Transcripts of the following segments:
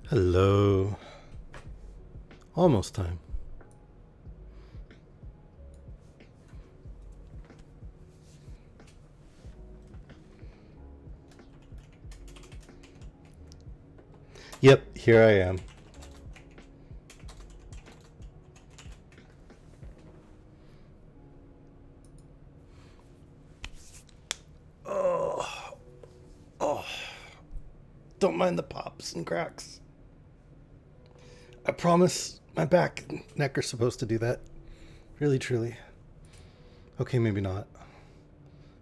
Hello. Almost time. Yep, here I am. Oh, don't mind the pops and cracks. I promise my back and neck are supposed to do that. Really, truly. Okay, maybe not.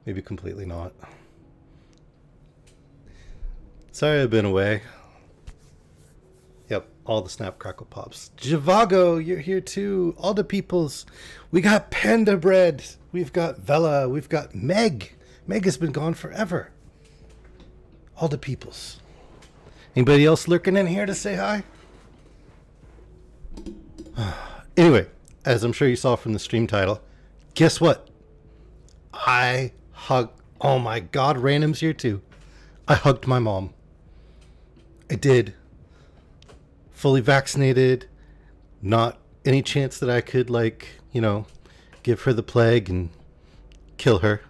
Maybe completely not. Sorry I've been away. Yep, all the snap crackle pops. Javago, you're here too. All the peoples. We got Panda Bread. We've got Vela. We've got Meg. Meg has been gone forever. All the peoples. Anybody else lurking in here to say hi? Anyway, as I'm sure you saw from the stream title, guess what? Oh my god, Random's here too. I hugged my mom. I did. Fully vaccinated. Not any chance that I could, like, you know, give her the plague and kill her.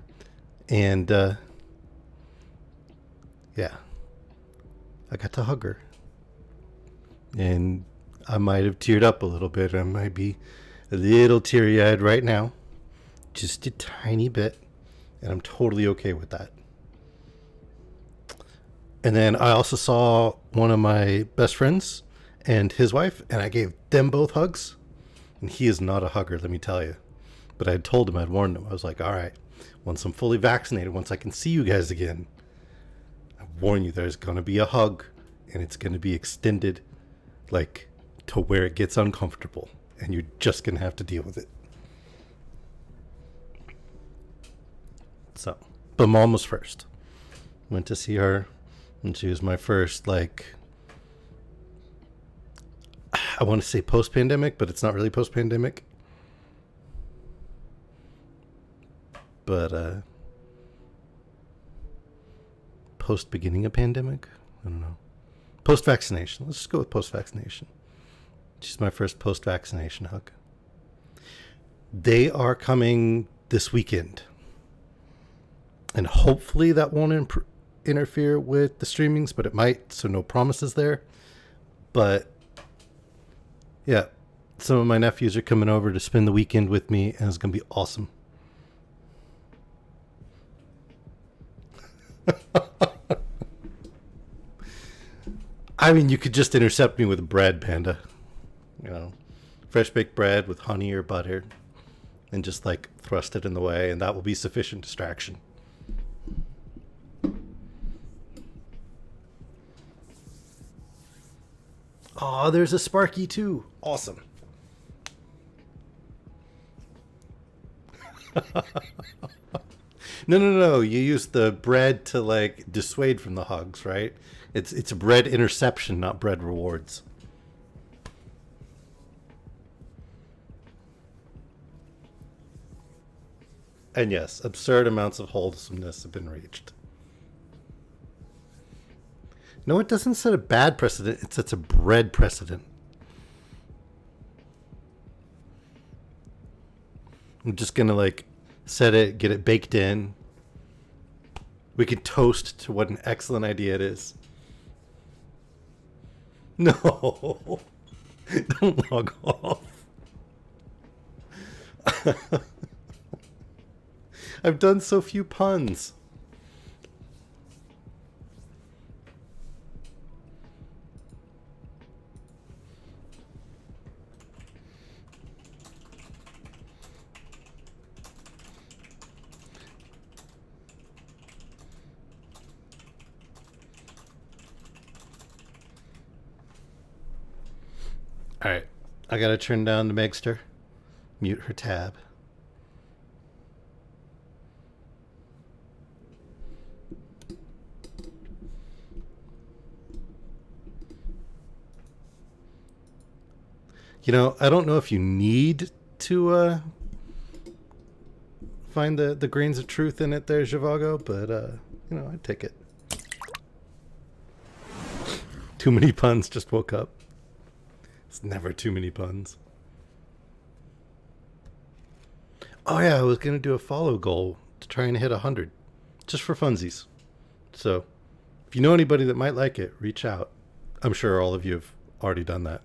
And, yeah. I got to hug her. And I might have teared up a little bit. I might be a little teary-eyed right now. Just a tiny bit. And I'm totally okay with that. And then I also saw one of my best friends and his wife, and I gave them both hugs. And he is not a hugger, let me tell you. But I had told him, I'd warned him. I was like, all right, once I'm fully vaccinated, once I can see you guys again, I warn you, there's going to be a hug, and it's going to be extended, like, to where it gets uncomfortable. And you're just going to have to deal with it. So, but mom was first. Went to see her, and she was my first, like, I want to say post-pandemic, but it's not really post-pandemic. But, post-beginning of pandemic? I don't know. Post-vaccination. Let's just go with post-vaccination. She's my first post-vaccination hug. They are coming this weekend. And hopefully that won't interfere with the streamings, but it might, so no promises there. But yeah, some of my nephews are coming over to spend the weekend with me, and it's going to be awesome. I mean, you could just intercept me with bread, Panda. You know, fresh baked bread with honey or butter, and just like thrust it in the way, and that will be sufficient distraction. Oh, there's a Sparky too. Awesome. No. You use the bread to, like, dissuade from the hugs, right? It's a bread interception, not bread rewards. And yes, absurd amounts of wholesomeness have been reached. No, it doesn't set a bad precedent. It sets a bread precedent. I'm just going to, like, set it, get it baked in. We can toast to what an excellent idea it is. No. Don't log off. I've done so few puns. All right, I gotta turn down the Megster, mute her tab. You know, I don't know if you need to find the grains of truth in it there, Zhivago, but you know, I'd take it. Too many puns, just woke up. It's never too many puns. Oh yeah, I was going to do a follow goal to try and hit 100. Just for funsies. So, if you know anybody that might like it, reach out. I'm sure all of you have already done that.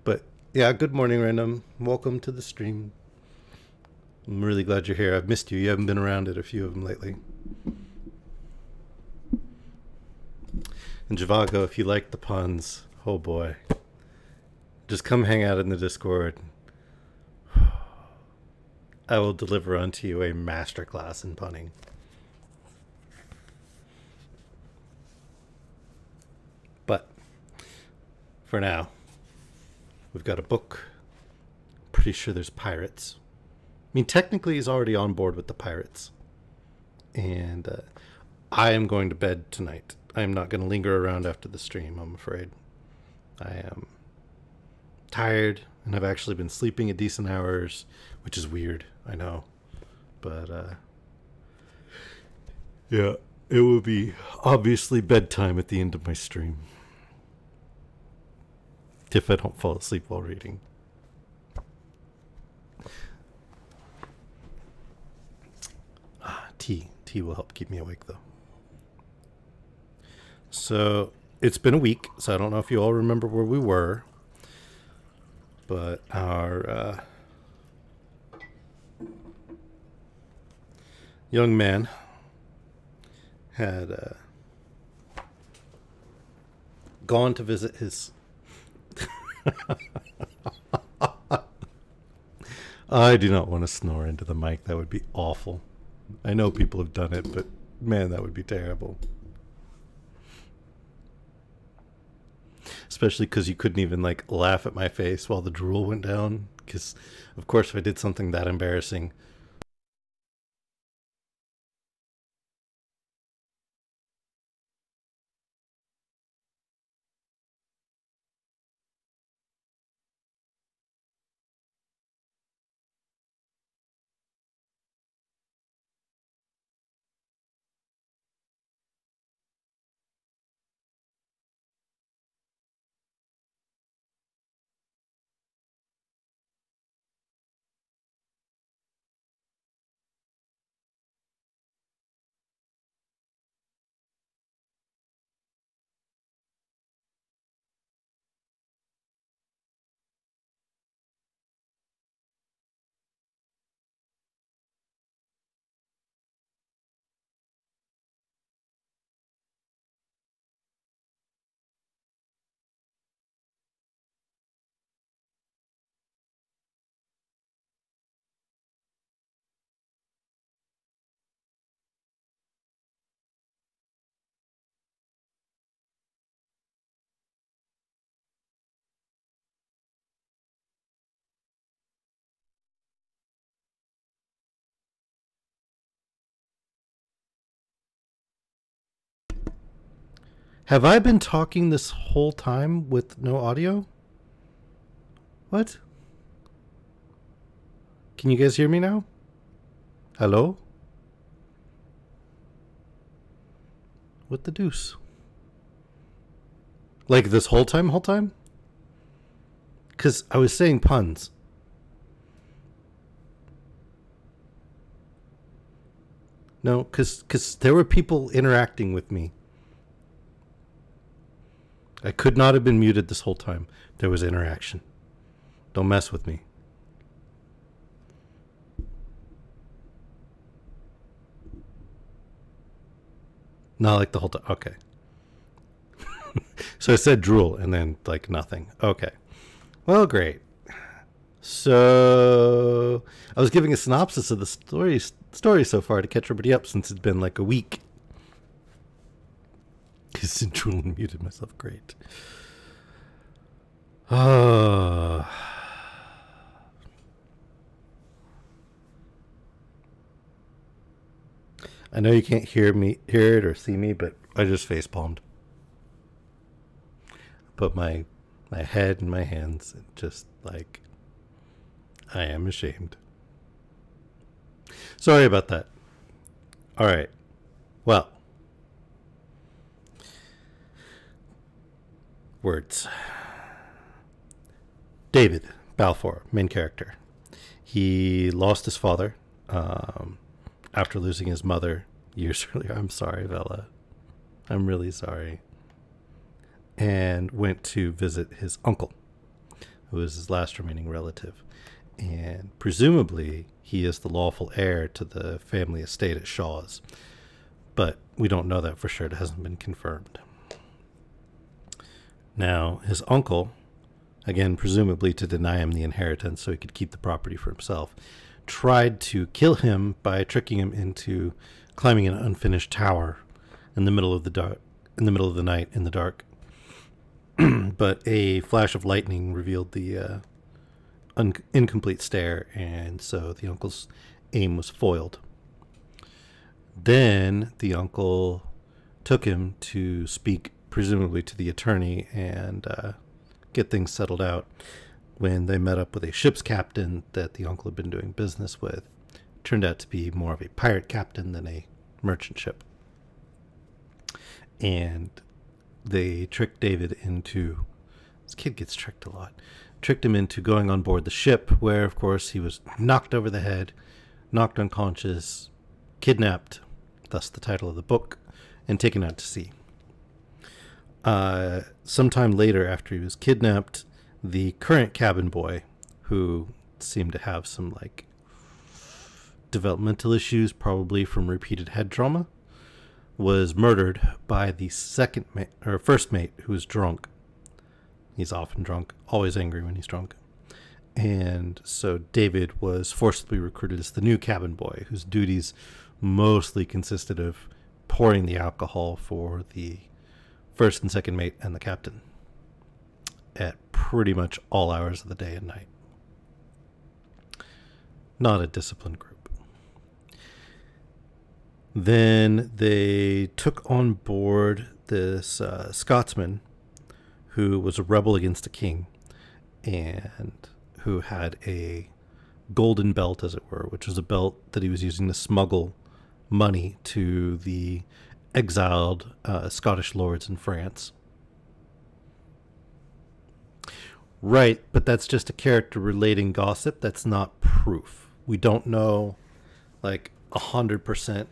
But yeah, good morning, Random. Welcome to the stream. I'm really glad you're here. I've missed you. You haven't been around at a few of them lately. And Javago, if you like the puns, oh boy, just come hang out in the Discord. I will deliver unto you a masterclass in punning. But for now, we've got a book. Pretty sure there's pirates. I mean, technically he's already on board with the pirates. And I am going to bed tonight. I am not going to linger around after the stream, I'm afraid. I am tired, and I've actually been sleeping at decent hours, which is weird, I know. But, yeah, it will be obviously bedtime at the end of my stream. If I don't fall asleep while reading. Tea will help keep me awake, though. So, it's been a week, so I don't know if you all remember where we were. But our young man had gone to visit his... I do not want to snore into the mic. That would be awful. I know people have done it, but man, that would be terrible. Especially because you couldn't even like laugh at my face while the drool went down. Because, of course, if I did something that embarrassing... Have I been talking this whole time with no audio? What? Can you guys hear me now? Hello? What the deuce? Like this whole time? Because I was saying puns. No, because there were people interacting with me. I could not have been muted this whole time. There was interaction. Don't mess with me. Not like the whole time. Okay. So I said drool and then like nothing. Okay. Well, great. So I was giving a synopsis of the story so far to catch everybody up since it's been like a week. Because I drooled and muted myself. Great. I know you can't hear it or see me, but I just face palmed. Put my head in my hands and just like I am ashamed. Sorry about that. All right. Well, words. David Balfour, main character. He lost his father after losing his mother years earlier. I'm sorry, Bella. I'm really sorry. And went to visit his uncle, who is his last remaining relative. And presumably, he is the lawful heir to the family estate at Shaw's. But we don't know that for sure. It hasn't been confirmed. Now, his uncle, again, presumably to deny him the inheritance so he could keep the property for himself, tried to kill him by tricking him into climbing an unfinished tower in the middle of the night in the dark. But a flash of lightning revealed the incomplete stair, and so the uncle's aim was foiled. Then the uncle took him to speak, presumably to the attorney, and get things settled out. When they met up with a ship's captain that the uncle had been doing business with, it turned out to be more of a pirate captain than a merchant ship. And they tricked David into, this kid gets tricked a lot, tricked him into going on board the ship, where, of course, he was knocked over the head, knocked unconscious, kidnapped, thus the title of the book, and taken out to sea. Sometime later, after he was kidnapped, the current cabin boy, who seemed to have some, like, developmental issues, probably from repeated head trauma, was murdered by the first mate, who was drunk. He's often drunk, always angry when he's drunk. And so David was forcibly recruited as the new cabin boy, whose duties mostly consisted of pouring the alcohol for the first and second mate and the captain at pretty much all hours of the day and night. Not a disciplined group. Then they took on board this Scotsman who was a rebel against the king and who had a golden belt, as it were, which was a belt that he was using to smuggle money to the exiled Scottish lords in France. Right, but that's just a character relating gossip. That's not proof. We don't know, like, 100%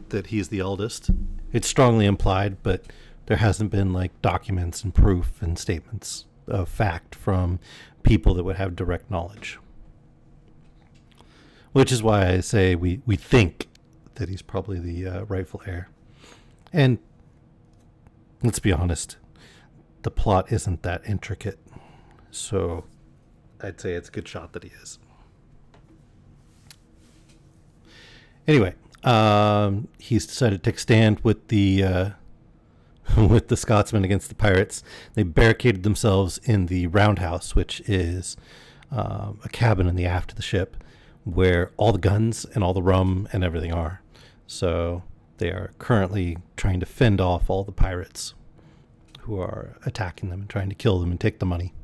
that he's the eldest. It's strongly implied, but there hasn't been, like, documents and proof and statements of fact from people that would have direct knowledge. Which is why I say we think that he's probably the rightful heir. And let's be honest, the plot isn't that intricate. So I'd say it's a good shot that he is. Anyway, he's decided to take a stand with the Scotsmen against the pirates. They barricaded themselves in the roundhouse, which is a cabin in the aft of the ship, where all the guns and all the rum and everything are. So they are currently trying to fend off all the pirates who are attacking them and trying to kill them and take the money.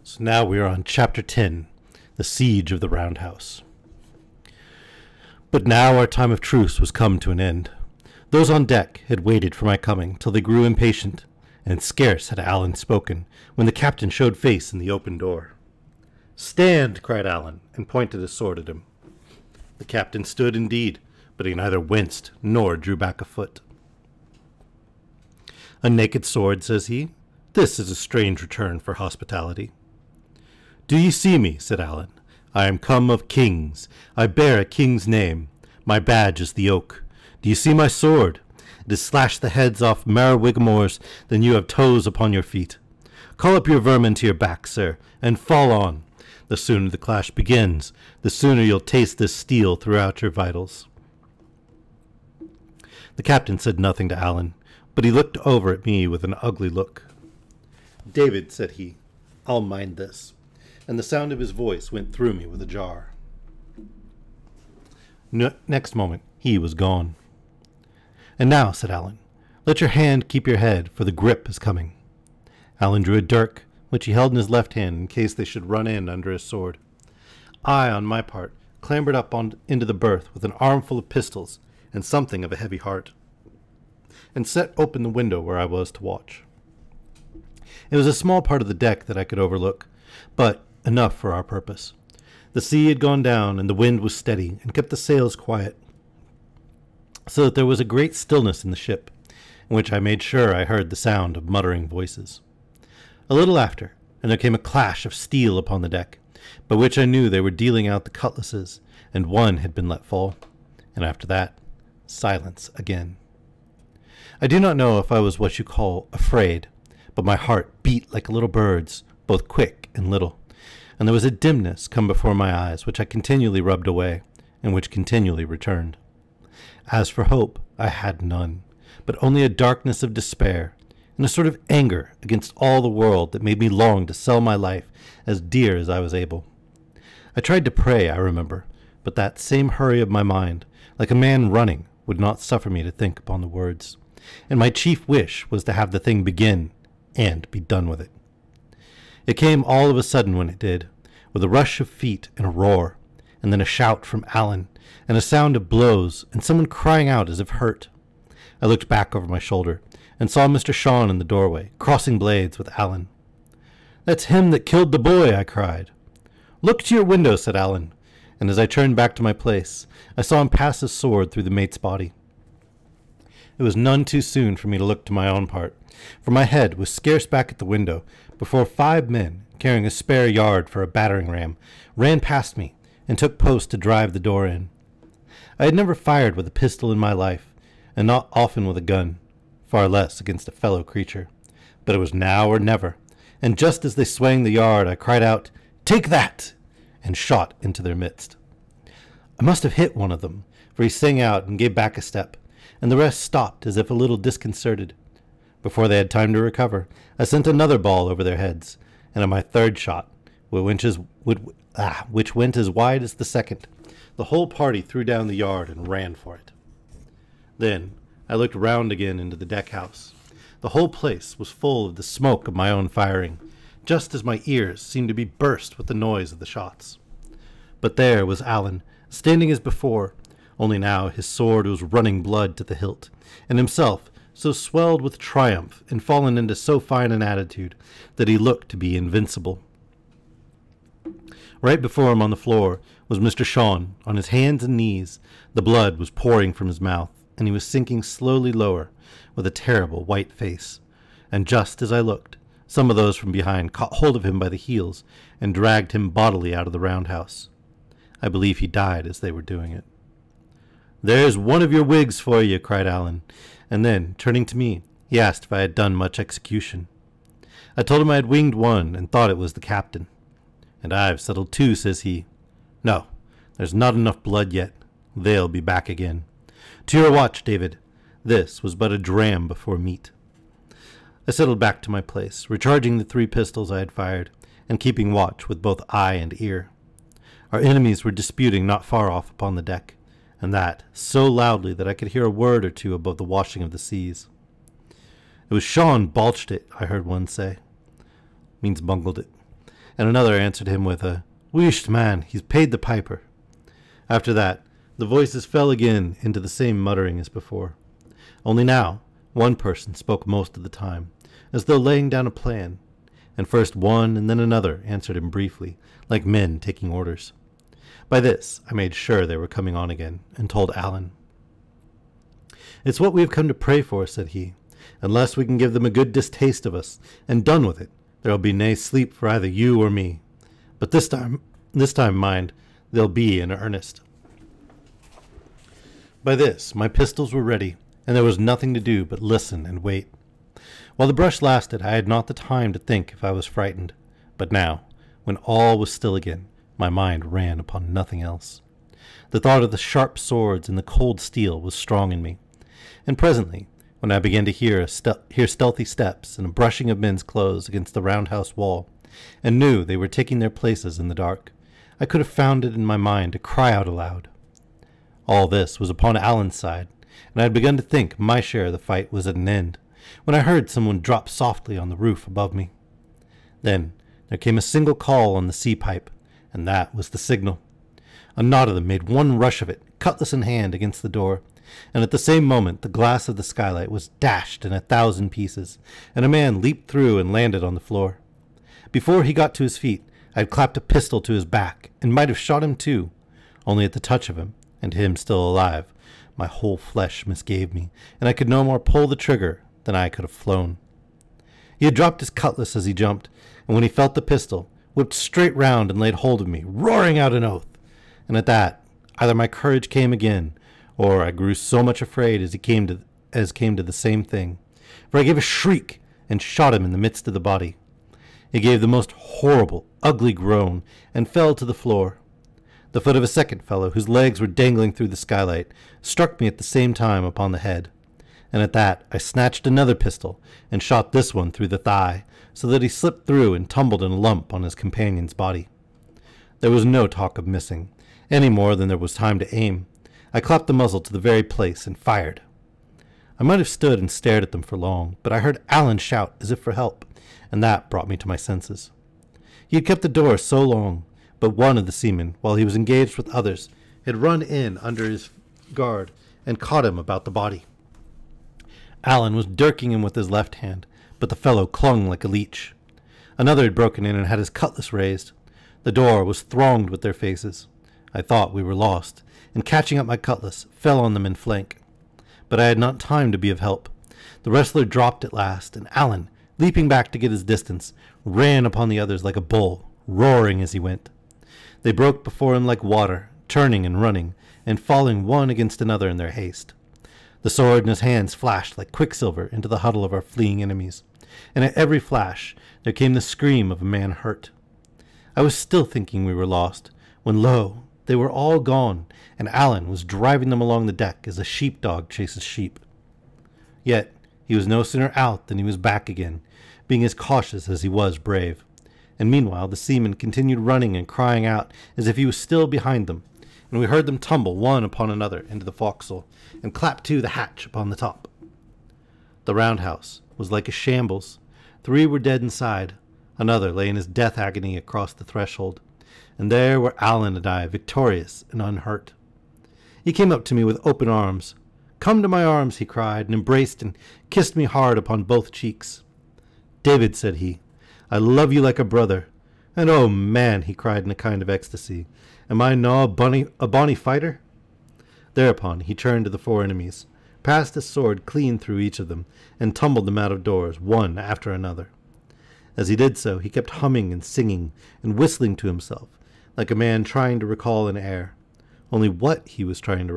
So now we are on Chapter 10, The Siege of the Roundhouse. But now our time of truce was come to an end. Those on deck had waited for my coming till they grew impatient, and scarce had Alan spoken when the captain showed face in the open door. "Stand!" cried Alan, and pointed his sword at him. The captain stood indeed, but he neither winced nor drew back a foot. "A naked sword," says he. "This is a strange return for hospitality." "Do ye see me?" said Alan. "I am come of kings. I bear a king's name. My badge is the oak. Do you see my sword? It has slashed the heads off mair whigamores than you have toes upon your feet. Call up your vermin to your back, sir, and fall on. The sooner the clash begins, the sooner you'll taste this steel throughout your vitals." The captain said nothing to Alan, but he looked over at me with an ugly look. "David," said he, "I'll mind this." And the sound of his voice went through me with a jar. Next moment, he was gone. "And now," said Alan, "let your hand keep your head, for the grip is coming." Alan drew a dirk, which he held in his left hand in case they should run in under his sword. I, on my part, clambered up into the berth with an armful of pistols and something of a heavy heart, and set open the window where I was to watch. It was a small part of the deck that I could overlook, but enough for our purpose. The sea had gone down, and the wind was steady and kept the sails quiet, so that there was a great stillness in the ship, in which I made sure I heard the sound of muttering voices. A little after, and there came a clash of steel upon the deck, by which I knew they were dealing out the cutlasses, and one had been let fall, and after that, silence again. I do not know if I was what you call afraid, but my heart beat like a little bird's, both quick and little, and there was a dimness come before my eyes which I continually rubbed away, and which continually returned. As for hope, I had none, but only a darkness of despair, and a sort of anger against all the world that made me long to sell my life as dear as I was able. I tried to pray, I remember, but that same hurry of my mind, like a man running, would not suffer me to think upon the words, and my chief wish was to have the thing begin and be done with it. It came all of a sudden when it did, with a rush of feet and a roar, and then a shout from Allen, and a sound of blows, and someone crying out as if hurt. I looked back over my shoulder, and saw Mr. Shawn in the doorway, crossing blades with Allen. "That's him that killed the boy," I cried. "Look to your window," said Allen, and as I turned back to my place, I saw him pass his sword through the mate's body. It was none too soon for me to look to my own part, for my head was scarce back at the window before 5 men, carrying a spare yard for a battering ram, ran past me and took post to drive the door in. I had never fired with a pistol in my life, and not often with a gun, far less against a fellow creature, but it was now or never, and just as they swang the yard I cried out, "Take that!" and shot into their midst. I must have hit one of them, for he sang out and gave back a step, and the rest stopped as if a little disconcerted. Before they had time to recover, I sent another ball over their heads, and at my third shot, which went as wide as the second, the whole party threw down the yard and ran for it. Then I looked round again into the deck-house. The whole place was full of the smoke of my own firing, just as my ears seemed to be burst with the noise of the shots. But there was Allen, standing as before, only now his sword was running blood to the hilt, and himself so swelled with triumph and fallen into so fine an attitude that he looked to be invincible. Right before him on the floor was Mr. Shawn, on his hands and knees. The blood was pouring from his mouth, and he was sinking slowly lower, with a terrible white face. And just as I looked, some of those from behind caught hold of him by the heels and dragged him bodily out of the roundhouse. I believe he died as they were doing it. "There's one of your wigs for you," cried Allen, and then, turning to me, he asked if I had done much execution. I told him I had winged one and thought it was the captain. "And I've settled 2, says he. "No, there's not enough blood yet. They'll be back again. To your watch, David. This was but a dram before meat." I settled back to my place, recharging the 3 pistols I had fired, and keeping watch with both eye and ear. Our enemies were disputing not far off upon the deck, and that so loudly that I could hear a word or two above the washing of the seas. "It was Shawn balched it," I heard one say. Means bungled it. And another answered him with a, "Wheesht, man, he's paid the piper." After that, the voices fell again into the same muttering as before. Only now, one person spoke most of the time, as though laying down a plan, and first one and then another answered him briefly, like men taking orders. By this, I made sure they were coming on again, and told Allen. "It's what we have come to pray for," said he. "Unless we can give them a good distaste of us, and done with it, there'll be nae sleep for either you or me. But this time, mind, they'll be in earnest." By this, my pistols were ready, and there was nothing to do but listen and wait. While the brush lasted, I had not the time to think if I was frightened, but now, when all was still again, my mind ran upon nothing else. The thought of the sharp swords and the cold steel was strong in me, and presently, when I began to hear stealthy steps and a brushing of men's clothes against the roundhouse wall, and knew they were taking their places in the dark, I could have found it in my mind to cry out aloud. All this was upon Allen's side, and I had begun to think my share of the fight was at an end, when I heard someone drop softly on the roof above me. Then there came a single call on the sea pipe, and that was the signal. A knot of them made one rush of it, cutlass in hand, against the door, and at the same moment the glass of the skylight was dashed in 1,000 pieces, and a man leaped through and landed on the floor. Before he got to his feet, I had clapped a pistol to his back, and might have shot him too, only at the touch of him, and him still alive, my whole flesh misgave me, and I could no more pull the trigger than I could have flown. He had dropped his cutlass as he jumped, and when he felt the pistol, whipped straight round and laid hold of me, roaring out an oath. And at that, either my courage came again, or I grew so much afraid as came to the same thing, for I gave a shriek and shot him in the midst of the body. He gave the most horrible, ugly groan, and fell to the floor. The foot of a second fellow, whose legs were dangling through the skylight, struck me at the same time upon the head, and at that I snatched another pistol and shot this one through the thigh, so that he slipped through and tumbled in a lump on his companion's body. There was no talk of missing, any more than there was time to aim. I clapped the muzzle to the very place and fired. I might have stood and stared at them for long, but I heard Allen shout as if for help, and that brought me to my senses. He had kept the door so long, but one of the seamen, while he was engaged with others, had run in under his guard and caught him about the body. Allen was dirking him with his left hand, but the fellow clung like a leech. Another had broken in and had his cutlass raised. The door was thronged with their faces. I thought we were lost, and catching up my cutlass, fell on them in flank. But I had not time to be of help. The wrestler dropped at last, and Allen, leaping back to get his distance, ran upon the others like a bull, roaring as he went. They broke before him like water, turning and running, and falling one against another in their haste. The sword in his hands flashed like quicksilver into the huddle of our fleeing enemies, and at every flash there came the scream of a man hurt. I was still thinking we were lost, when lo, they were all gone, and Allen was driving them along the deck as a sheepdog chases sheep. Yet he was no sooner out than he was back again, being as cautious as he was brave. And meanwhile the seamen continued running and crying out as if he was still behind them, and we heard them tumble one upon another into the forecastle, and clap to the hatch upon the top. The roundhouse was like a shambles. 3 were dead inside, another lay in his death agony across the threshold, and there were Allen and I, victorious and unhurt. He came up to me with open arms. "Come to my arms," he cried, and embraced and kissed me hard upon both cheeks. "David," said he, "I love you like a brother. And oh, man," he cried in a kind of ecstasy, "am I no a bonny fighter?" Thereupon he turned to the 4 enemies, passed his sword clean through each of them, and tumbled them out of doors, one after another. As he did so, he kept humming and singing and whistling to himself, like a man trying to recall an air. Only what he was trying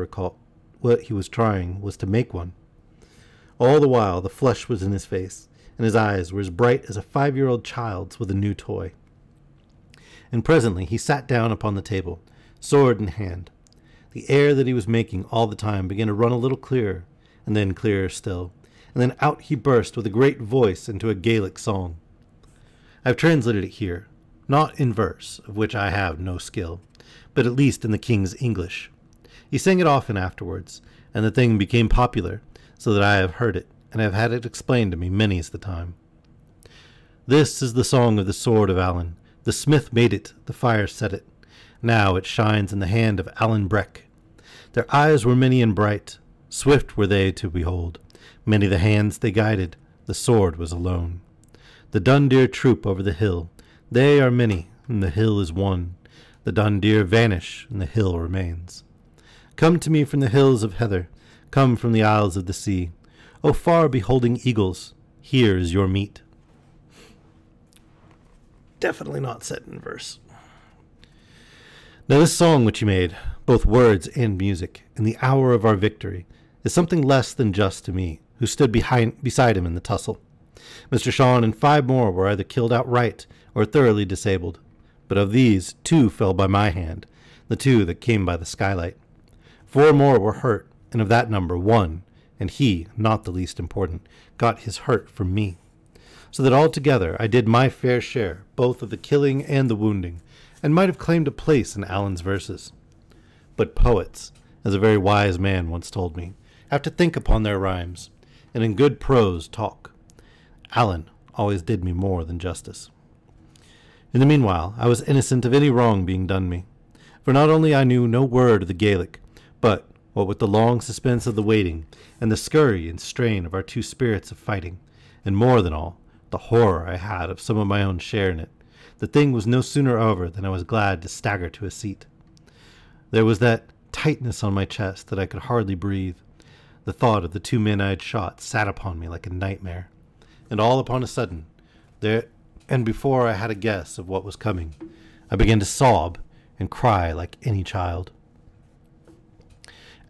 was to make one. All the while the flush was in his face, and his eyes were as bright as a 5-year-old child's with a new toy. And presently he sat down upon the table, sword in hand. The air that he was making all the time began to run a little clearer, and then clearer still, and then out he burst with a great voice into a Gaelic song. I have translated it here, not in verse, of which I have no skill, but at least in the king's English. He sang it often afterwards, and the thing became popular, so that I have heard it, and have had it explained to me many's the time. This is the song of the sword of Allen. The smith made it, the fire set it. Now it shines in the hand of Allen Breck. Their eyes were many and bright, swift were they to behold. Many the hands they guided, the sword was alone. The Dundeer troop over the hill, they are many, and the hill is one. The Dundeer vanish, and the hill remains. Come to me from the hills of heather, come from the isles of the sea. O far beholding eagles, here is your meat. Definitely not set in verse. Now this song which he made, both words and music, in the hour of our victory, is something less than just to me, who stood beside him in the tussle. Mr. Shawn and 5 more were either killed outright or thoroughly disabled, but of these 2 fell by my hand, the 2 that came by the skylight. 4 more were hurt, and of that number 1, and he, not the least important, got his hurt from me. So that altogether I did my fair share, both of the killing and the wounding, and might have claimed a place in Allen's verses. But poets, as a very wise man once told me, have to think upon their rhymes, and in good prose talk. Allen always did me more than justice. In the meanwhile, I was innocent of any wrong being done me, for not only I knew no word of the Gaelic, but, what with the long suspense of the waiting, and the scurry and strain of our two spirits of fighting, and more than all, the horror I had of some of my own share in it, the thing was no sooner over than I was glad to stagger to a seat. There was that tightness on my chest that I could hardly breathe. The thought of the 2 men I had shot sat upon me like a nightmare, and all upon a sudden, and before I had a guess of what was coming, I began to sob and cry like any child.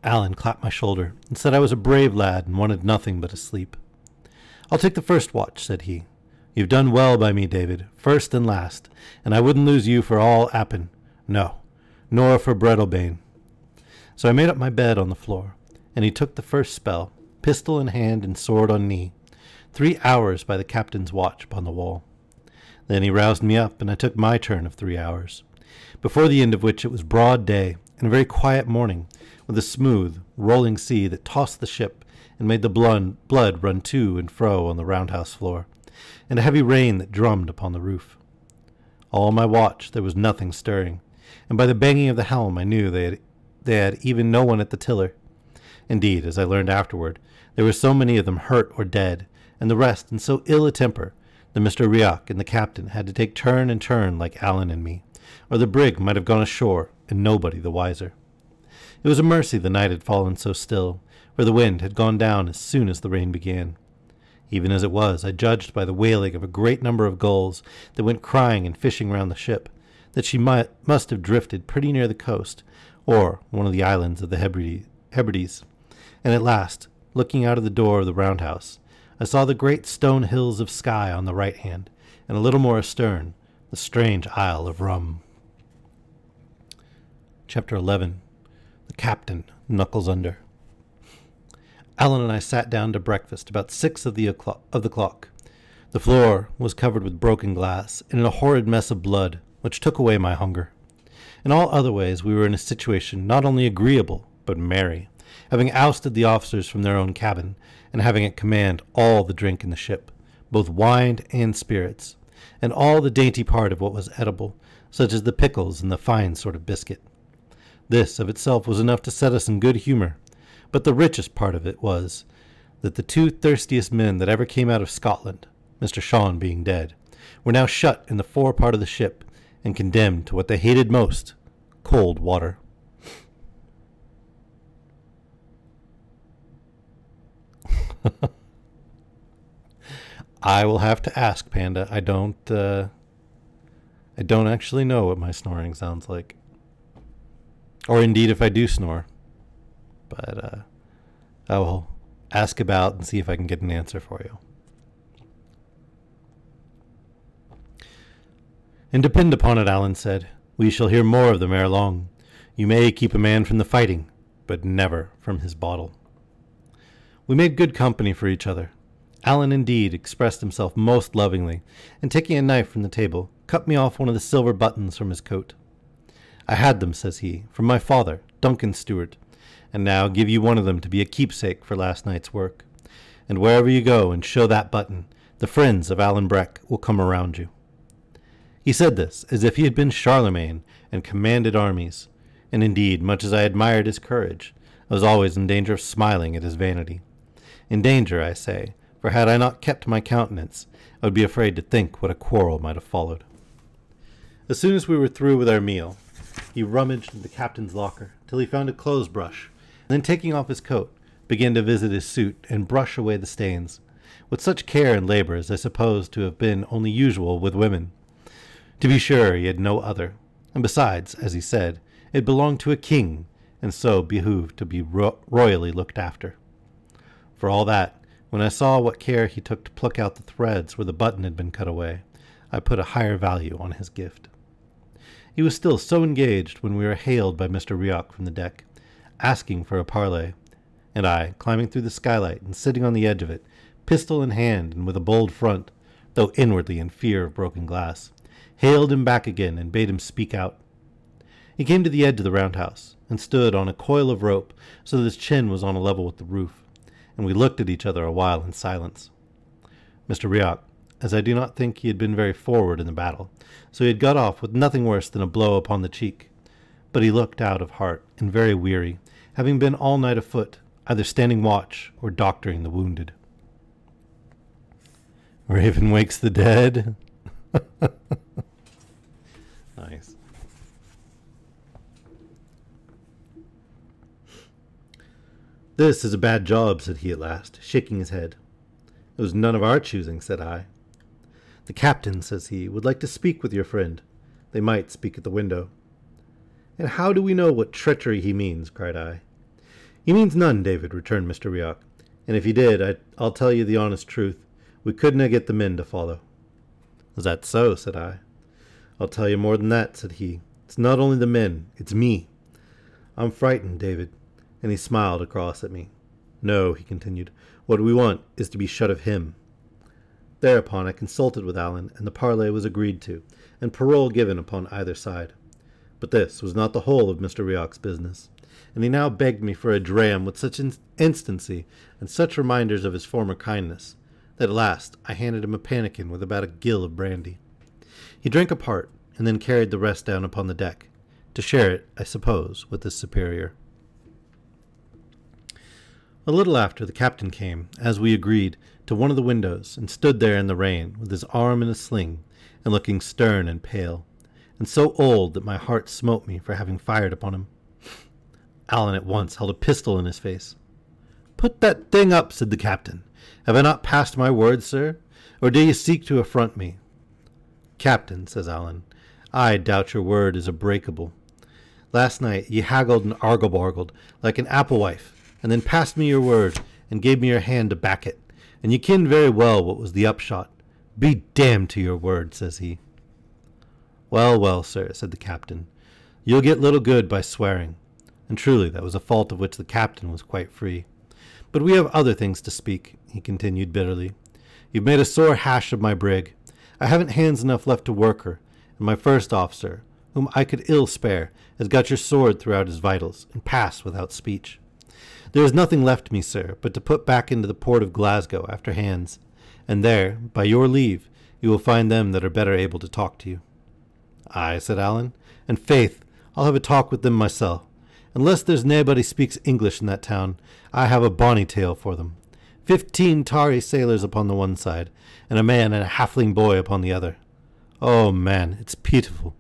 Alan clapped my shoulder and said I was a brave lad and wanted nothing but a sleep. "I'll take the first watch," said he. "You've done well by me, David, first and last, and I wouldn't lose you for all Appin. No, nor for Breadalbane." So I made up my bed on the floor, and he took the first spell, pistol in hand and sword on knee, 3 hours by the captain's watch upon the wall. Then he roused me up, and I took my turn of 3 hours, before the end of which it was broad day, and a very quiet morning, with a smooth, rolling sea that tossed the ship and made the blood run to and fro on the roundhouse floor, and a heavy rain that drummed upon the roof. All my watch there was nothing stirring, and by the banging of the helm I knew they had even no one at the tiller. Indeed, as I learned afterward, there were so many of them hurt or dead, and the rest in so ill a temper, that Mr. Rioch and the captain had to take turn and turn like Alan and me, or the brig might have gone ashore, and nobody the wiser. It was a mercy the night had fallen so still, for the wind had gone down as soon as the rain began. Even as it was, I judged by the wailing of a great number of gulls that went crying and fishing round the ship, that she must have drifted pretty near the coast, or one of the islands of the Hebrides. And at last, looking out of the door of the roundhouse, I saw the great stone hills of Skye on the right hand, and a little more astern, the strange Isle of Rum. Chapter 11. The Captain Knuckles Under. Alan and I sat down to breakfast about 6 of the clock. The floor was covered with broken glass, and in a horrid mess of blood, which took away my hunger. In all other ways we were in a situation not only agreeable, but merry, having ousted the officers from their own cabin, and having at command all the drink in the ship, both wine and spirits, and all the dainty part of what was edible, such as the pickles and the fine sort of biscuit. This of itself was enough to set us in good humor, but the richest part of it was that the 2 thirstiest men that ever came out of Scotland, Mr. Shawn being dead, were now shut in the fore part of the ship and condemned to what they hated most, cold water. I will have to ask, Panda. I don't actually know what my snoring sounds like. Or indeed if I do snore. But I will ask about and see if I can get an answer for you. And depend upon it, Alan said, we shall hear more of them ere long. You may keep a man from the fighting, but never from his bottle. We made good company for each other. Alan indeed expressed himself most lovingly, and taking a knife from the table, cut me off one of the silver buttons from his coat. I had them, says he, from my father, Duncan Stewart, and now give you one of them to be a keepsake for last night's work. And wherever you go and show that button, the friends of Alan Breck will come around you. He said this as if he had been Charlemagne and commanded armies, and indeed, much as I admired his courage, I was always in danger of smiling at his vanity. In danger, I say, for had I not kept my countenance, I would be afraid to think what a quarrel might have followed. As soon as we were through with our meal, he rummaged in the captain's locker till he found a clothes brush, and then taking off his coat, began to visit his suit and brush away the stains, with such care and labor as I suppose to have been only usual with women. To be sure, he had no other, and besides, as he said, it belonged to a king, and so behooved to be royally looked after. For all that, when I saw what care he took to pluck out the threads where the button had been cut away, I put a higher value on his gift. He was still so engaged when we were hailed by Mr. Rioch from the deck, asking for a parley, and I, climbing through the skylight and sitting on the edge of it, pistol in hand and with a bold front, though inwardly in fear of broken glass, hailed him back again and bade him speak out. He came to the edge of the roundhouse, and stood on a coil of rope so that his chin was on a level with the roof, and we looked at each other a while in silence. Mr. Rioch, as I do not think he had been very forward in the battle, so he had got off with nothing worse than a blow upon the cheek. But he looked out of heart and very weary, having been all night afoot, either standing watch or doctoring the wounded. Raven wakes the dead. Nice. This is a bad job, said he at last, shaking his head. It was none of our choosing, said I. The captain, says he, would like to speak with your friend. They might speak at the window. And how do we know what treachery he means? Cried I. He means none, David, returned Mr. Rioch. And if he did, I'll tell you the honest truth. We couldna get the men to follow. Is that so? Said I. I'll tell you more than that, said he. It's not only the men, it's me. I'm frightened, David. And he smiled across at me. No, he continued, what we want is to be shut of him. Thereupon I consulted with Allen, and the parley was agreed to, and parole given upon either side. But this was not the whole of Mr. Rioch's business, and he now begged me for a dram with such instancy and such reminders of his former kindness, that at last I handed him a pannikin with about a gill of brandy. He drank a part, and then carried the rest down upon the deck, to share it, I suppose, with his superior. A little after, the captain came, as we agreed, to one of the windows, and stood there in the rain, with his arm in a sling, and looking stern and pale, and so old that my heart smote me for having fired upon him. Allen at once held a pistol in his face. Put that thing up, said the captain. Have I not passed my word, sir? Or do you seek to affront me? Captain, says Allen, I doubt your word is breakable. Last night ye haggled and argle-bargled like an apple-wife, and then passed me your word, and gave me your hand to back it, and ye ken very well what was the upshot. Be damned to your word, says he. Well, well, sir, said the captain, you'll get little good by swearing. And truly that was a fault of which the captain was quite free. But we have other things to speak, he continued bitterly. You've made a sore hash of my brig. I haven't hands enough left to work her, and my first officer, whom I could ill spare, has got your sword throughout his vitals, and passed without speech. There is nothing left me, sir, but to put back into the port of Glasgow after hands, and there, by your leave, you will find them that are better able to talk to you. Aye, said Allen, and faith, I'll have a talk with them myself. Unless there's naebody speaks English in that town, I have a bonny tale for them. 15 tarry sailors upon the one side, and a man and a halfling boy upon the other. Oh, man, it's pitiful.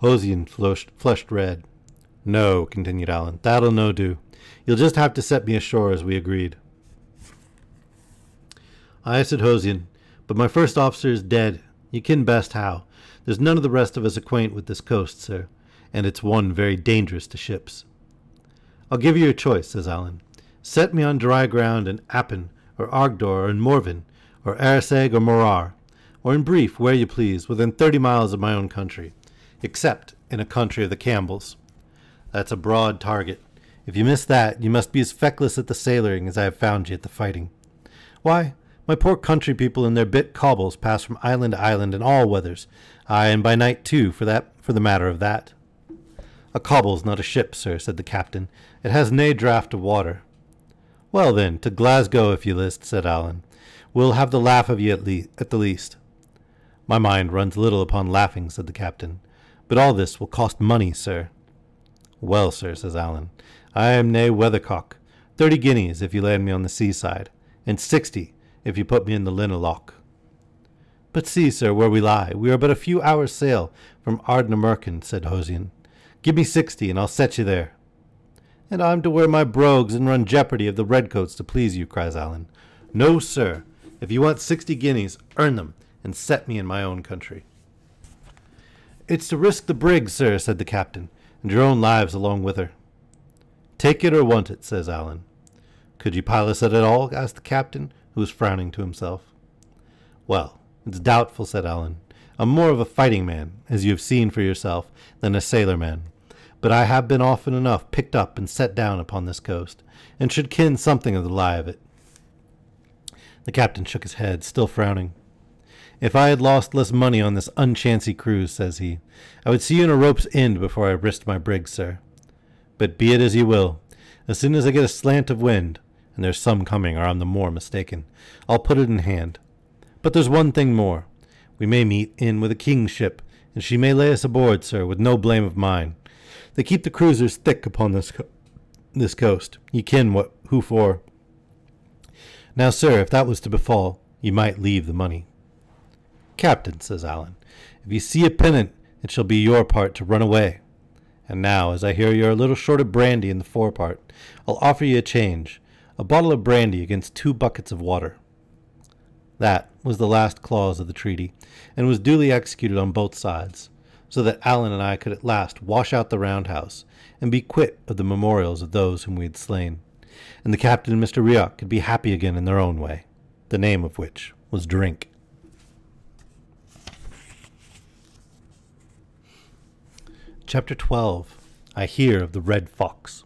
Hosian flushed red. No, continued Allen, that'll no do. You'll just have to set me ashore as we agreed. Aye, said Hosian, but my first officer is dead. You ken best how. There's none of the rest of us acquaint with this coast, sir, and it's one very dangerous to ships. I'll give you a choice, says Allen. Set me on dry ground in Appin, or Argdor, or in Morven, or Arisaig, or Morar, or in brief, where you please, within 30 miles of my own country, except in a country of the Campbells. That's a broad target. If you miss that, you must be as feckless at the sailoring as I have found you at the fighting. Why, my poor country people in their bit cobbles pass from island to island in all weathers, aye, and by night too, for the matter of that. A cobble's not a ship, sir, said the captain. It has nae draught of water. Well then, to Glasgow if you list, said Allen. We'll have the laugh of ye at the least. My mind runs little upon laughing, said the captain, but all this will cost money, sir. Well, sir, says Allen, I am nae weathercock. 30 guineas if you land me on the seaside, and 60 if you put me in the Linnaloch. But see, sir, where we lie. We are but a few hours' sail from Ardnamurchan, said Hosian. Give me 60, and I'll set you there. And I'm to wear my brogues and run jeopardy of the redcoats to please you, cries Allen. No, sir. If you want 60 guineas, earn them, and set me in my own country. It's to risk the brig, sir, said the captain, and your own lives along with her. Take it or want it, says Allen. Could you pilot it at all? Asked the captain, who was frowning to himself. Well, it's doubtful, said Allen. I'm more of a fighting man, as you have seen for yourself, than a sailor man. But I have been often enough picked up and set down upon this coast, and should ken something of the lie of it. The captain shook his head, still frowning. If I had lost less money on this unchancy cruise, says he, I would see you in a rope's end before I risked my brig, sir. But be it as you will. As soon as I get a slant of wind, and there's some coming or I'm the more mistaken, I'll put it in hand. But there's one thing more. We may meet in with a king's ship, and she may lay us aboard, sir, with no blame of mine. They keep the cruisers thick upon this coast. Ye ken who for. Now, sir, if that was to befall, ye might leave the money. Captain, says Allen, if ye see a pennant, it shall be your part to run away. And now, as I hear you're a little short of brandy in the forepart, I'll offer ye a change, a bottle of brandy against 2 buckets of water. That was the last clause of the treaty, and was duly executed on both sides, so that Allen and I could at last wash out the roundhouse, and be quit of the memorials of those whom we had slain, and the captain and Mr. Rioch could be happy again in their own way, the name of which was drink. Chapter 12. I Hear of the Red Fox.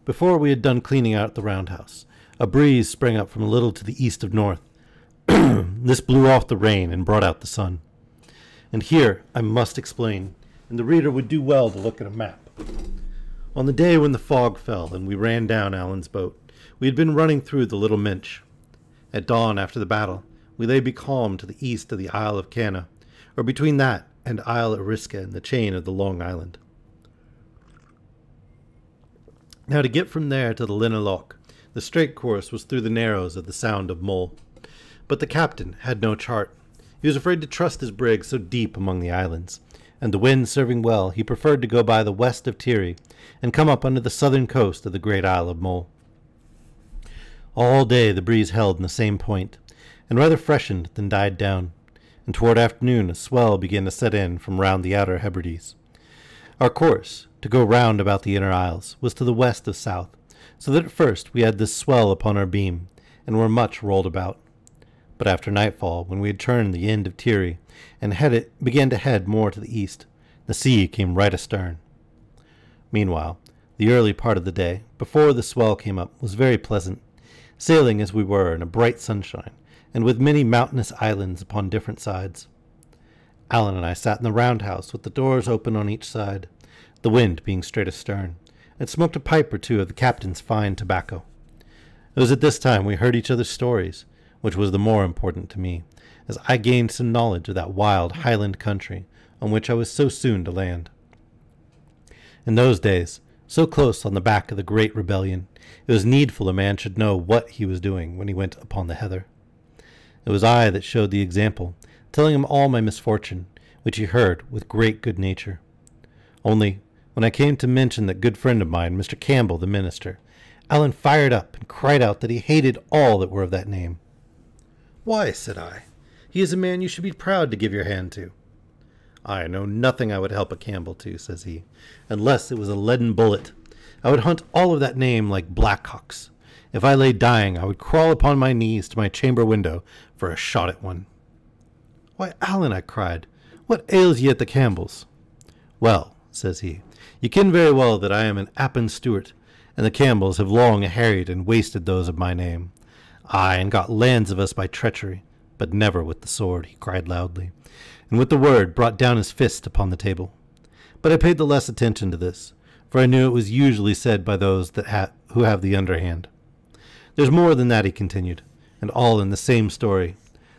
Before we had done cleaning out the roundhouse, a breeze sprang up from a little to the east of north. This blew off the rain and brought out the sun. And here I must explain, and the reader would do well to look at a map. On the day when the fog fell and we ran down Allen's boat, we had been running through the Little Minch. At dawn after the battle, we lay becalmed to the east of the Isle of Canna, or between that and Isle Eriska in the chain of the Long Island. Now to get from there to the Linnaloch, the straight course was through the narrows of the Sound of Mull. But the captain had no chart. He was afraid to trust his brig so deep among the islands, and the wind serving well, he preferred to go by the west of Tiree, and come up under the southern coast of the great Isle of Mull. All day the breeze held in the same point, and rather freshened than died down, and toward afternoon a swell began to set in from round the outer Hebrides. Our course, to go round about the inner isles, was to the west of south, so that at first we had this swell upon our beam, and were much rolled about. But after nightfall, when we had turned the end of Tiree, and began to head more to the east, the sea came right astern. Meanwhile, the early part of the day, before the swell came up, was very pleasant, sailing as we were in a bright sunshine, and with many mountainous islands upon different sides. Allen and I sat in the roundhouse with the doors open on each side, the wind being straight astern, and smoked a pipe or two of the captain's fine tobacco. It was at this time we heard each other's stories, which was the more important to me, as I gained some knowledge of that wild Highland country on which I was so soon to land. In those days, so close on the back of the great rebellion, it was needful a man should know what he was doing when he went upon the heather. It was I that showed the example, telling him all my misfortune, which he heard with great good nature. Only, when I came to mention that good friend of mine, Mr. Campbell, the minister, Allen fired up and cried out that he hated all that were of that name. "Why," said I, "he is a man you should be proud to give your hand to." "I know nothing I would help a Campbell to," says he, "unless it was a leaden bullet. I would hunt all of that name like blackhawks. If I lay dying, I would crawl upon my knees to my chamber window for a shot at one." "Why, Allen," I cried, "what ails ye at the Campbells?" "Well," says he, "ye ken very well that I am an Appin Stewart, and the Campbells have long harried and wasted those of my name. Aye, and got lands of us by treachery, but never with the sword," he cried loudly, and with the word brought down his fist upon the table. But I paid the less attention to this, for I knew it was usually said by those who have the underhand. "There's more than that," he continued, and all in the same story.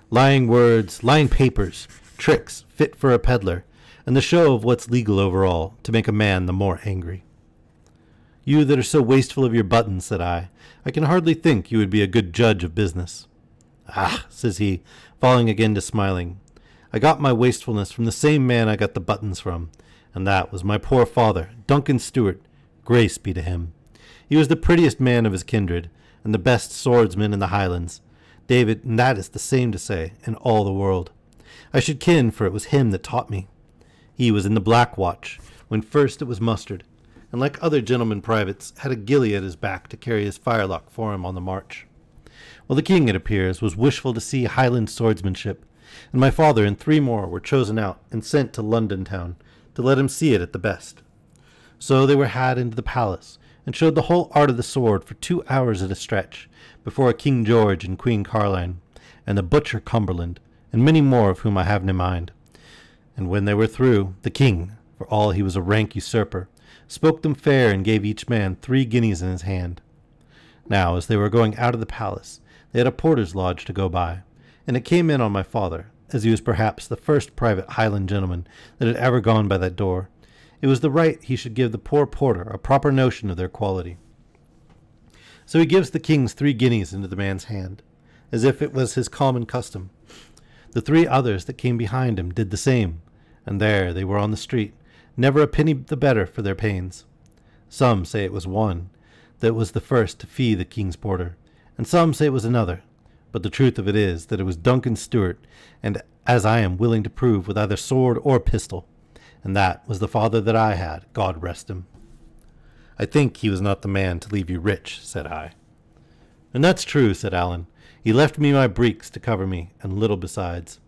Lying words, lying papers, tricks fit for a peddler, and the show of what's legal over all, to make a man the more angry. "You that are so wasteful of your buttons," said I can hardly think you would be a good judge of business." "Ah," says he, falling again to smiling, "I got my wastefulness from the same man I got the buttons from, and that was my poor father, Duncan Stewart, grace be to him. He was the prettiest man of his kindred, and the best swordsman in the Highlands, David, and that is the same to say, in all the world. I should ken, for it was him that taught me. He was in the Black Watch, when first it was mustered, and like other gentlemen privates, had a gillie at his back to carry his firelock for him on the march. Well, the king, it appears, was wishful to see Highland swordsmanship, and my father and 3 more were chosen out and sent to London town to let him see it at the best. So they were had into the palace, and showed the whole art of the sword for 2 hours at a stretch, before King George and Queen Caroline, and the butcher Cumberland, and many more of whom I have no mind. And when they were through, the king, for all he was a rank usurper, spoke them fair and gave each man 3 guineas in his hand. Now, as they were going out of the palace, they had a porter's lodge to go by, and it came in on my father, as he was perhaps the first private Highland gentleman that had ever gone by that door. It was the right he should give the poor porter a proper notion of their quality. So he gives the king's 3 guineas into the man's hand, as if it was his common custom. The 3 others that came behind him did the same, and there they were on the street, never a penny the better for their pains. Some say it was one that was the first to fee the king's porter, and some say it was another, but the truth of it is that it was Duncan Stewart, and as I am willing to prove with either sword or pistol, and that was the father that I had, God rest him. I think he was not the man to leave you rich, said I. And that's true, said Allen. He left me my breeks to cover me, and little besides.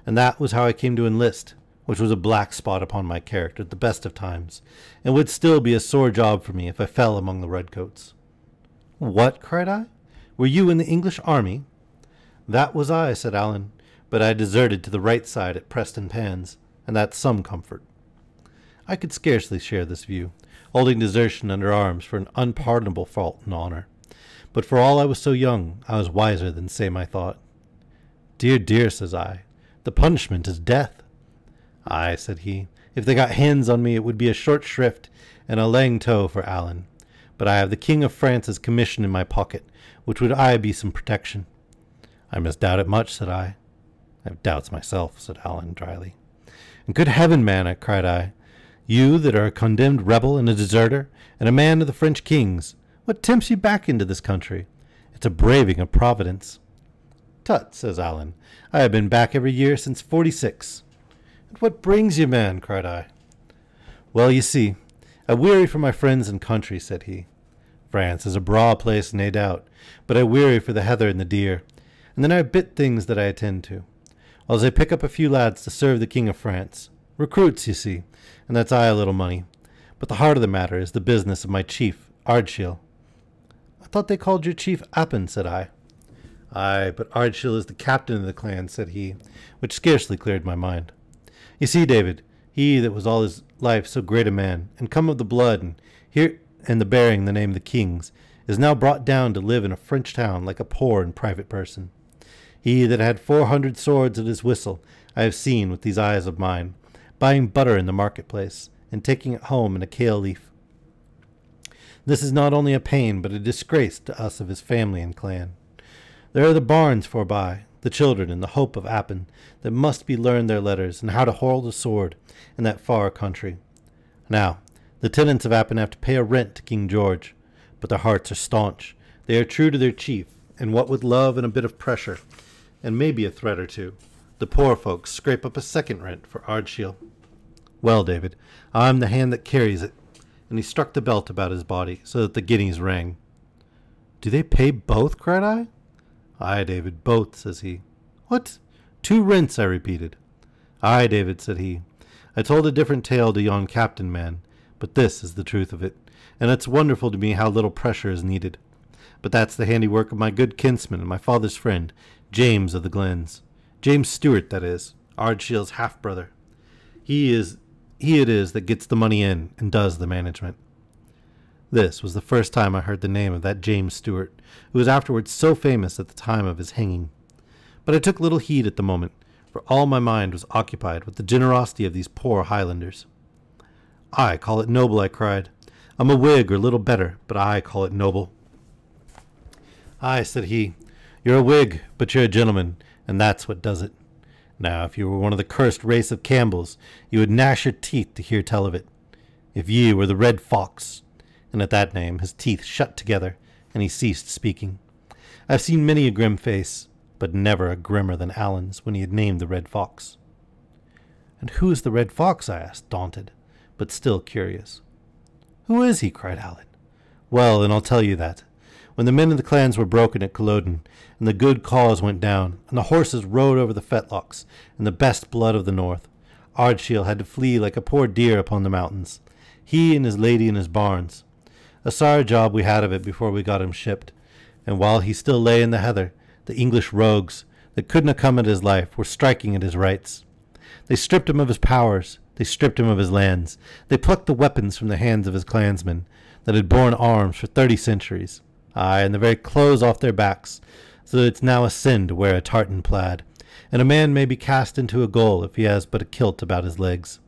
And that was how I came to enlist, which was a black spot upon my character at the best of times, and would still be a sore job for me if I fell among the redcoats. What? Cried I. Were you in the English army? That was I, said Allen, but I deserted to the right side at Preston Pans, and that's some comfort. I could scarcely share this view, holding desertion under arms for an unpardonable fault in honor. But for all I was so young, I was wiser than say my thought. Dear, dear, says I, the punishment is death. Aye, said he, if they got hands on me it would be a short shrift and a lang tow for Allen. But I have the King of France's commission in my pocket, which would aye be some protection. I misdoubt it much, said I. I have doubts myself, said Allen dryly. And good heaven, man, cried I, you that are a condemned rebel and a deserter, and a man of the French king's, what tempts you back into this country? It's a braving of Providence. Tut, says Allen, I have been back every year since 46. And what brings you, man? Cried I. Well, you see, I weary for my friends and country, said he. France is a braw place, nae doubt, but I weary for the heather and the deer, and then I have bit things that I attend to. Whiles I pick up a few lads to serve the King of France. Recruits, you see, and that's aye a little money. But the heart of the matter is the business of my chief, Ardshiel. I thought they called your chief Appin, said I. Aye, but Ardshiel is the captain of the clan, said he, which scarcely cleared my mind. You see, David, he that was all his life so great a man, and come of the blood, and here and the bearing the name of the king's, is now brought down to live in a French town like a poor and private person. He that had 400 swords at his whistle, I have seen with these eyes of mine, buying butter in the marketplace, and taking it home in a kale leaf. This is not only a pain, but a disgrace to us of his family and clan. There are the barns forby, the children in the hope of Appin, that must be learned their letters and how to hold a sword in that far country. Now, the tenants of Appin have to pay a rent to King George, but their hearts are staunch. They are true to their chief, and what with love and a bit of pressure, and maybe a threat or two, the poor folks scrape up a second rent for Ardshiel. Well, David, I'm the hand that carries it, and he struck the belt about his body so that the guineas rang. Do they pay both? Cried I. Aye, David, both, says he. What? 2 rents, I repeated. Aye, David, said he. I told a different tale to yon captain man, but this is the truth of it, and it's wonderful to me how little pressure is needed. But that's the handiwork of my good kinsman and my father's friend, James of the Glens. James Stewart, that is, Ardshiel's half-brother. He it is that gets the money in and does the management. This was the first time I heard the name of that James Stewart, who was afterwards so famous at the time of his hanging. But I took little heed at the moment, for all my mind was occupied with the generosity of these poor Highlanders. I call it noble, I cried. I'm a Whig or little better, but I call it noble. Aye, said he, you're a Whig, but you're a gentleman, and that's what does it. Now, if you were one of the cursed race of Campbells, you would gnash your teeth to hear tell of it. If ye were the Red Fox, and at that name his teeth shut together, and he ceased speaking. I've seen many a grim face, but never a grimmer than Allen's when he had named the Red Fox. And who is the Red Fox? I asked, daunted, but still curious. Who is he? Cried Allen. Well, then I'll tell you that. When the men of the clans were broken at Culloden, and the good cause went down, and the horses rode over the fetlocks, and the best blood of the north, Ardshiel had to flee like a poor deer upon the mountains, he and his lady in his barns. A sorry job we had of it before we got him shipped, and while he still lay in the heather, the English rogues, that couldn't have come at his life, were striking at his rights. They stripped him of his powers, they stripped him of his lands, they plucked the weapons from the hands of his clansmen, that had borne arms for 30 centuries. Aye, and the very clothes off their backs, so that it's now a sin to wear a tartan plaid, and a man may be cast into a gaol if he has but a kilt about his legs.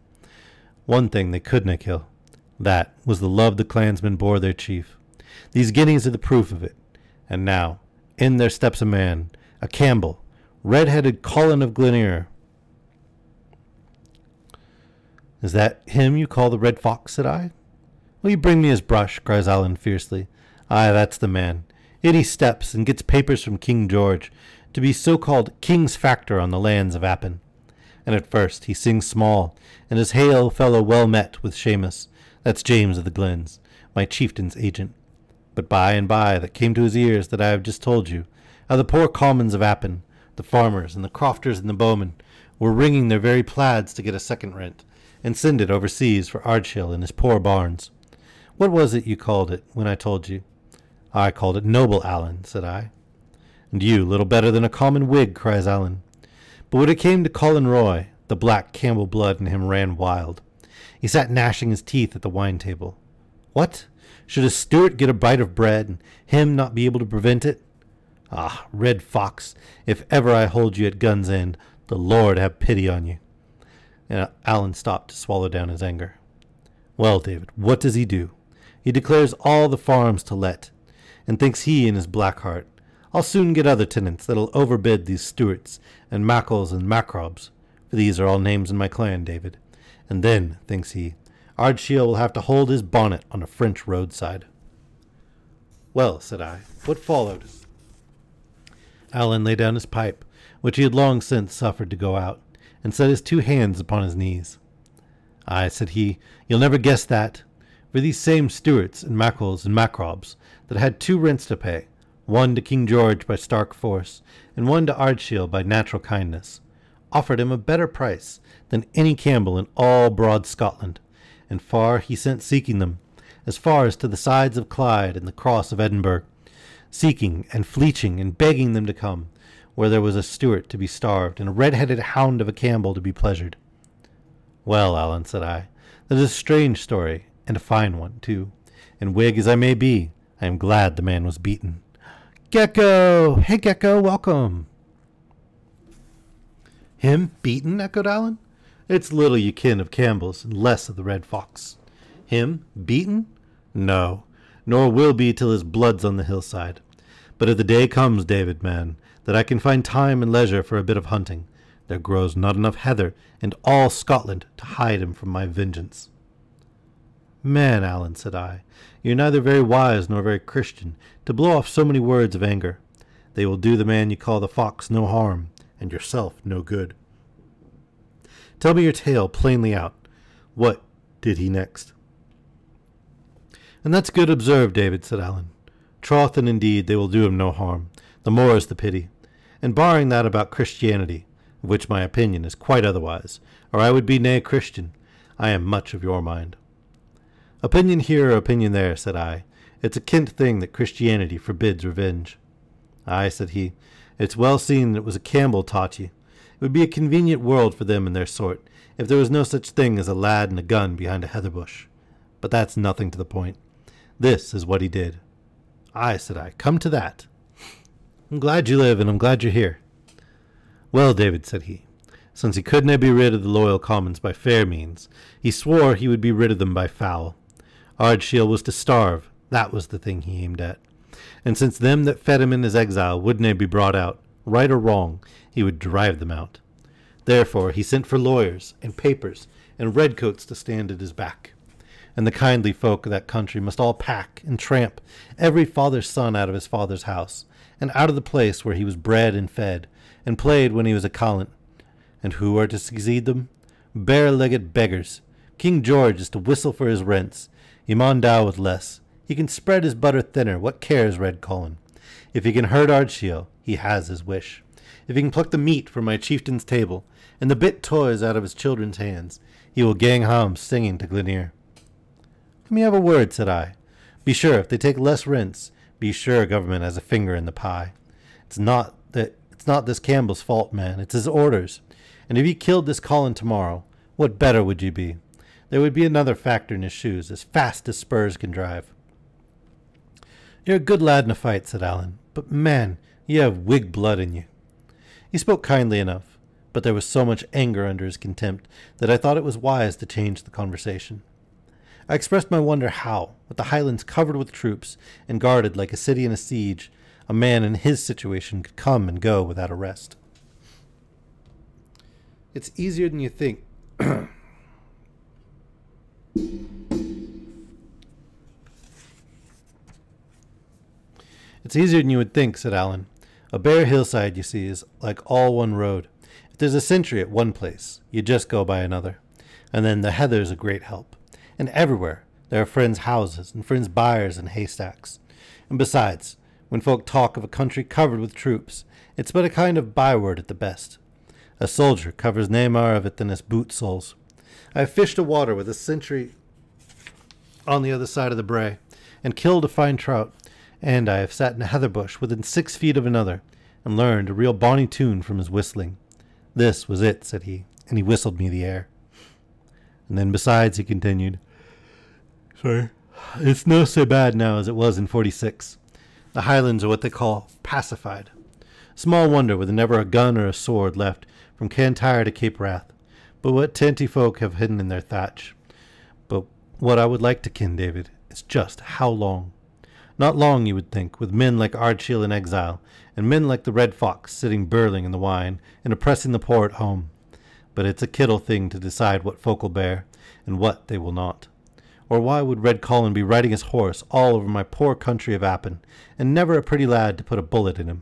One thing they couldna kill. That was the love the clansmen bore their chief. These guineas are the proof of it. And now, in there steps a man, a Campbell, red-headed Colin of Glenure. Is that him you call the Red Fox? Said I. Will you bring me his brush? Cries Allen fiercely. Aye, that's the man. In he steps and gets papers from King George to be so-called King's Factor on the lands of Appin. And at first he sings small, and his hail fellow well met with Seamus, that's James of the Glens, my chieftain's agent. But by and by that came to his ears that I have just told you, how the poor commons of Appin, the farmers and the crofters and the bowmen, were wringing their very plaids to get a second rent, and send it overseas for Ardshiel in his poor barns. What was it you called it when I told you? I called it noble, Allen, said I. And you little better than a common Whig, cries Allen. But when it came to Colin Roy, the black Campbell blood in him ran wild. He sat gnashing his teeth at the wine table. What? Should a Stuart get a bite of bread, and him not be able to prevent it? Ah, Red Fox, if ever I hold you at gun's end, the Lord have pity on you. And Allen stopped to swallow down his anger. Well, David, what does he do? He declares all the farms to let, and thinks he in his black heart, I'll soon get other tenants that'll overbid these Stuarts and Mackles and Macrobs, for these are all names in my clan, David. And then, thinks he, Ardshiel will have to hold his bonnet on a French roadside. Well, said I, what followed? Allen laid down his pipe, which he had long since suffered to go out, and set his two hands upon his knees. Aye, said he, you'll never guess that. For these same Stuarts and Mackles and Macrobs that had two rents to pay, one to King George by stark force, and one to Ardshiel by natural kindness, offered him a better price than any Campbell in all broad Scotland, and far he sent seeking them, as far as to the sides of Clyde and the cross of Edinburgh, seeking and fleeching and begging them to come, where there was a Stuart to be starved and a red-headed hound of a Campbell to be pleasured. Well, Allen, said I, that is a strange story, and a fine one, too, and Whig as I may be, I am glad the man was beaten. Gecko! Hey, Gecko, welcome. Him beaten? Echoed Allen. It's little you kin of Campbell's, and less of the Red Fox. Him beaten? No, nor will be till his blood's on the hillside. But if the day comes, David, man, that I can find time and leisure for a bit of hunting, there grows not enough heather in all Scotland to hide him from my vengeance. Man, Allen, said I, you're neither very wise nor very Christian to blow off so many words of anger. They will do the man you call the fox no harm, and yourself no good. Tell me your tale plainly out. What did he next? And that's good observed, David, said Allen. Troth and indeed they will do him no harm, the more is the pity. And barring that about Christianity, of which my opinion is quite otherwise, or I would be nae Christian, I am much of your mind. Opinion here or opinion there, said I, it's a kent thing that Christianity forbids revenge. Aye, said he, it's well seen that it was a Campbell taught ye. It would be a convenient world for them and their sort, if there was no such thing as a lad and a gun behind a heather bush. But that's nothing to the point. This is what he did. Aye, said I, come to that. I'm glad you live, and I'm glad you're here. Well, David, said he, since he couldna be rid of the loyal commons by fair means, he swore he would be rid of them by foul. Ardshiel was to starve, that was the thing he aimed at. And since them that fed him in his exile wouldna be brought out, right or wrong, he would drive them out. Therefore he sent for lawyers, and papers, and redcoats to stand at his back. And the kindly folk of that country must all pack and tramp every father's son out of his father's house, and out of the place where he was bred and fed, and played when he was a callant. And who are to succeed them? Bare-legged beggars. King George is to whistle for his rents. He maun dow with less. He can spread his butter thinner. What cares Red Colin? If he can hurt Ardshiel, he has his wish. If he can pluck the meat from my chieftain's table, and the bit toys out of his children's hands, he will gang home singing to Glenure. Let me have a word, said I. Be sure, if they take less rents, be sure government has a finger in the pie. It's not this Campbell's fault, man. It's his orders. And if he killed this Colin tomorrow, what better would you be? There would be another factor in his shoes, as fast as spurs can drive. "You're a good lad in a fight," said Alan, "but man, you have Whig blood in you." He spoke kindly enough, but there was so much anger under his contempt that I thought it was wise to change the conversation. I expressed my wonder how, with the Highlands covered with troops and guarded like a city in a siege, a man in his situation could come and go without arrest. "It's easier than you think." "It's easier than you would think," said Alan. "A bare hillside, you see, is like all one road. If there's a sentry at one place, you just go by another. And then the heather's a great help. And everywhere there are friends' houses and friends' byres and haystacks. And besides, when folk talk of a country covered with troops, it's but a kind of byword at the best. A soldier covers nae mair of it than his boot soles. I have fished a water with a sentry on the other side of the brae, and killed a fine trout, and I have sat in a heather bush within 6 feet of another, and learned a real bonny tune from his whistling. This was it," said he, and he whistled me the air. "And then besides," he continued, "it's no so bad now as it was in '46. The Highlands are what they call pacified. Small wonder with never a gun or a sword left from Cantyre to Cape Wrath, but what tenty folk have hidden in their thatch. But what I would like to ken, David, is just how long. Not long, you would think, with men like Ardshiel in exile, and men like the Red Fox sitting burling in the wine and oppressing the poor at home. But it's a kittle thing to decide what folk will bear, and what they will not. Or why would Red Colin be riding his horse all over my poor country of Appin, and never a pretty lad to put a bullet in him?"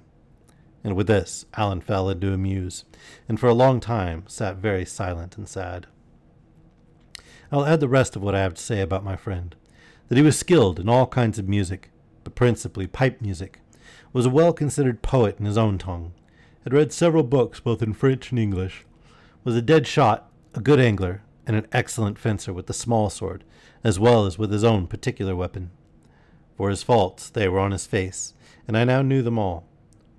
And with this, Alan fell into a muse, and for a long time sat very silent and sad. I'll add the rest of what I have to say about my friend. That he was skilled in all kinds of music, but principally pipe music, was a well-considered poet in his own tongue, had read several books both in French and English, was a dead shot, a good angler, and an excellent fencer with the small sword, as well as with his own particular weapon. For his faults, they were on his face, and I now knew them all.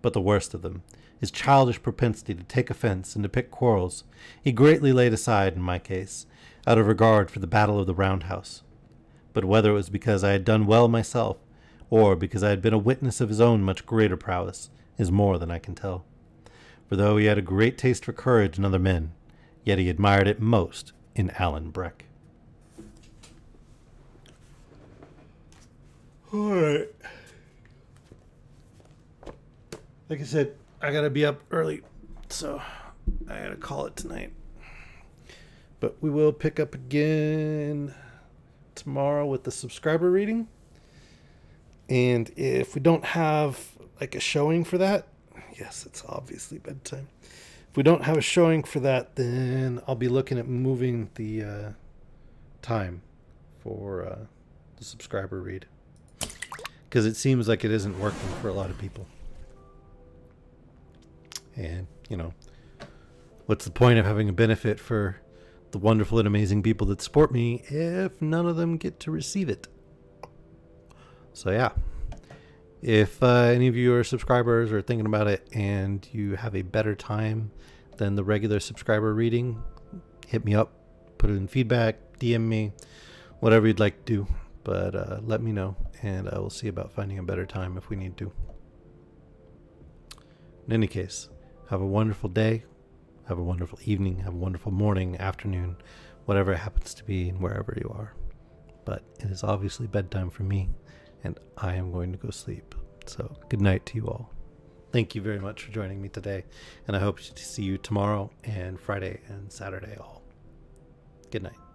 But the worst of them, his childish propensity to take offense and to pick quarrels, he greatly laid aside in my case, out of regard for the Battle of the Round House. But whether it was because I had done well myself, or because I had been a witness of his own much greater prowess, is more than I can tell. For though he had a great taste for courage in other men, yet he admired it most in Alan Breck. All right. Like I said, I gotta be up early, so I gotta call it tonight. But we will pick up again tomorrow with the subscriber reading. And if we don't have like a showing for that, yes, it's obviously bedtime. If we don't have a showing for that, then I'll be looking at moving the time for the subscriber read, because it seems like it isn't working for a lot of people. And, you know, what's the point of having a benefit for the wonderful and amazing people that support me if none of them get to receive it? So yeah, if any of you are subscribers or thinking about it and you have a better time than the regular subscriber reading, hit me up, put it in feedback, DM me, whatever you'd like to do. But let me know, and I will see about finding a better time if we need to. In any case, have a wonderful day, have a wonderful evening, have a wonderful morning, afternoon, whatever it happens to be and wherever you are. But it is obviously bedtime for me, and I am going to go sleep. So good night to you all. Thank you very much for joining me today, and I hope to see you tomorrow and Friday and Saturday all. Good night.